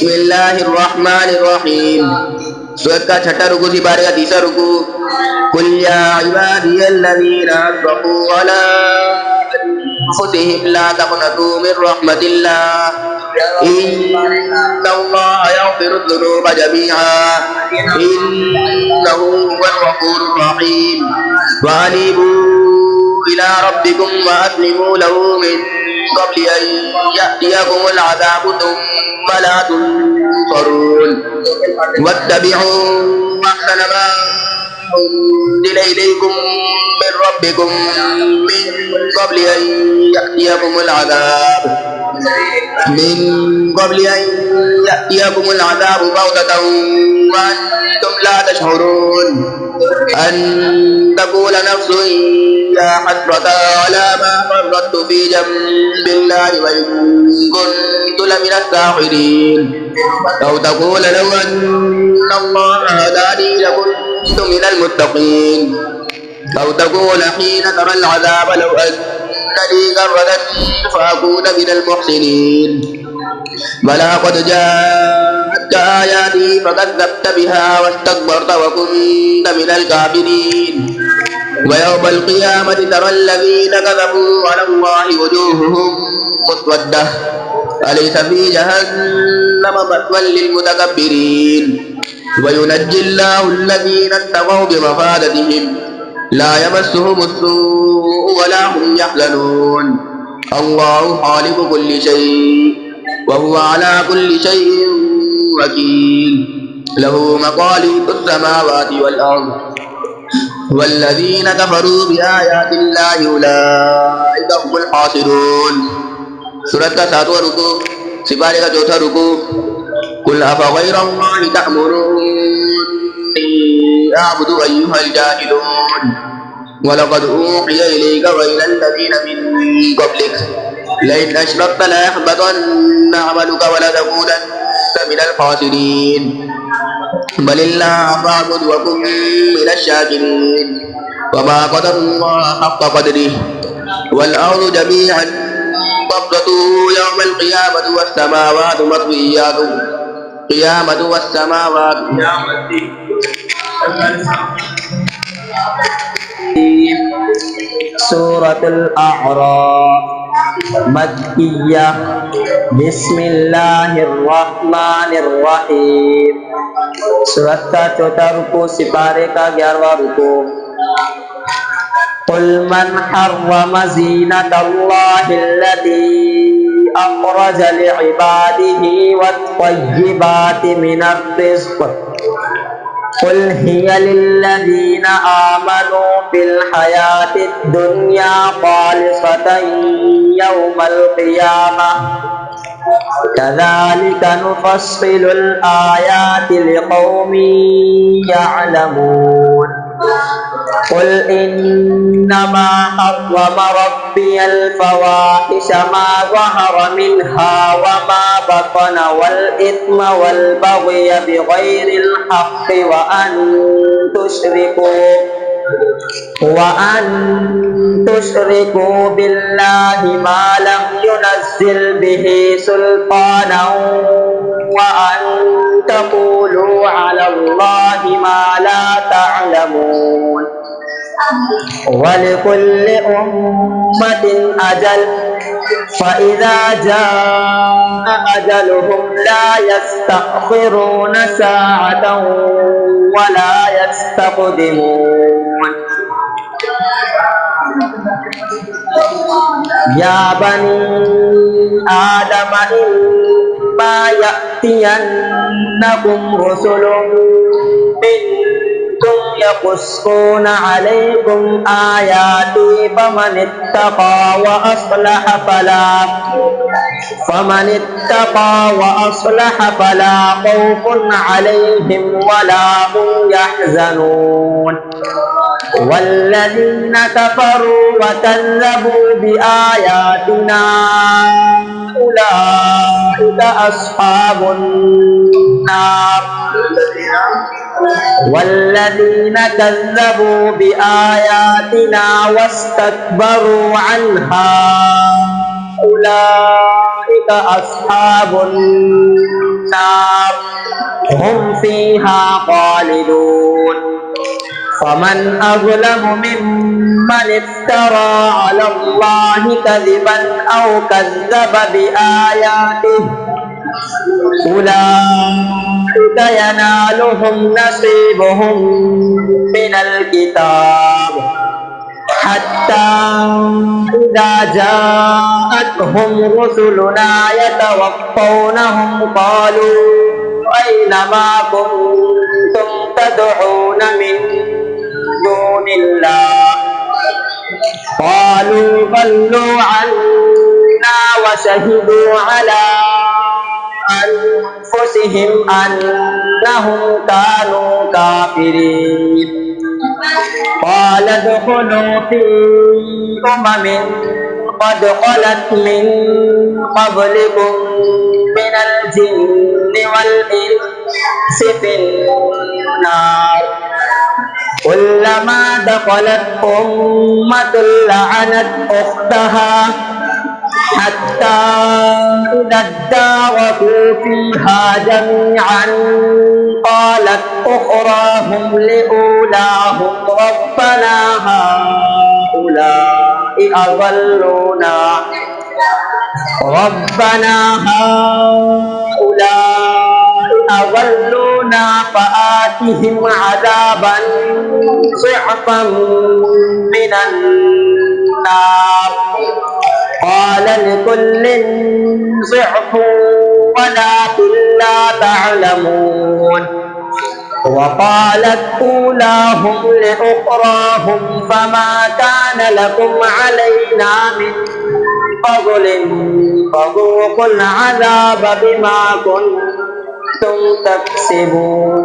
बिस्मिल्लाहिर्रहमानिर्रहीम। सूरत का छठा रुकू से बारह का तीसरा रुकू। कुल या इबादियल्लज़ीना अस्रफ़ू अला अनफुसिहिम ला तक़नतू मिन रहमतिल्लाह इन्नल्लाहा यग़फिरुज़्ज़ुनूबा जमीअन इन्नहु हुवल गफ़ूरुर रहीम। वअनीबू इला रब्बिकुम वअस्लिमू लहू मिन क़ब्लि अन यअतियकुमुल अज़ाबु थुम्मा ला तुनसरून। वत्तबि'ू अहसना मा أنزل إليكم من ربكم من قبل أن يأتيكم العذاب بغتة وأنتم لا تشعرون. أن تقول نفس يا حسرة على ما فرطت في جنب الله وإن كنت لمن الساخرين. أو تقول لو أن الله هداني لكنت من المتقين. أو تقول حين ترى العذاب لو أن لي كرة فأكون من المحسنين. بلى قد جاءتك آياتي فكذبت بها واستكبرت وكنت من الكافرين. ويوم القيامة ترى الذين كذبوا على الله وجوههم مسودة أليس في جهنم مثوى للمتكبرين. وينجي الله الذين اتقوا بمفازتهم لا يمسهم السوء ولا هم يحزنون. الله خالق كل شيء وهو على كل شيء وكيل. له مقاليد السماوات والأرض والذين كفروا بآيات الله أولئك هم الخاسرون. सूरत का सातवां रुकू सिपारे का चौथा रुकू। कुल अफ़ग़ैर अल्लाहि तअमुरूनी अअबुदु अय्युहल जाहिलून। वलक़द ऊहिय इलैका वइलल लज़ीना मिन क़ब्लिक लइन अशरक्त लयहबतन्न अमलुका वलतकूनन्न मिनल ख़ासिरीन। बलिल्लाह फ़अबुद वकुन मिनश शाकिरीन। वमा क़दरुल्लाह हक़्क़ क़द्रिहि वल अर्ज़ु जमीअन قبضته يوم القيامة والسماوات مطويات قيامة والسماوات سورة الأعراف مكية. بسم الله الرحمن الرحيم. सूरत का चौथा रुकू सिपारे का 11वां रुकू। قل من حرم زينة الله التي أخرج لعباده والطيبات من الرزق قل هي للذين آمنوا في الحياة الدنيا خالصة يوم القيامة كذلك نفصل الآيات لقوم يعلمون. قل إنما حرم ربي الفواحش ما ظهر منها وما بطن والإثم والبغي بغير الحق وأن تشركوا بالله ما لم ينزل به سلطانا وأن تقولوا على الله ما لا تعلمون. ولكل أمة أجل فإذا جاء أجلهم لا يستأخرون ساعة ولا يستقدمون. يا بني آدم إما يأتينكم رسل منكم يقصون عليكم آياتي فمن اتقى وأصلح فلا خوف عليهم ولا هم يحزنون. والذين كفروا وكذبوا بآياتنا أولئك أصحاب النار. والذين كذبوا بآياتنا واستكبروا عنها أولئك أولئك أصحاب النار هم فيها خالدون فمن أظلم ممن افترى على الله كذبا أو كذب بآياته أولئك ينالهم نصيبهم من الكتاب حتى إذا جاءتهم رسلنا يتوفونهم قالوا أين ما كنتم تدعون من دون الله قالوا ضلوا عنا وشهدوا على أنفسهم أنهم كانوا كافرين قال ادخلوا في أمم قد خلت من قبلكم من الجن والإنس في النار كلما دخلت أمة لعنت أختها حتى إذا اداركوا فيها جميعا قالت أخراهم لأولاهم ربنا هؤلاء أضلونا فآتهم عذابا ضعفا من النار قال لكل ضعف ولكن لا تعلمون وقالت أولاهم لأخراهم فما كان لكم علينا من فضل فذوقوا العذاب بما كنتم تكسبون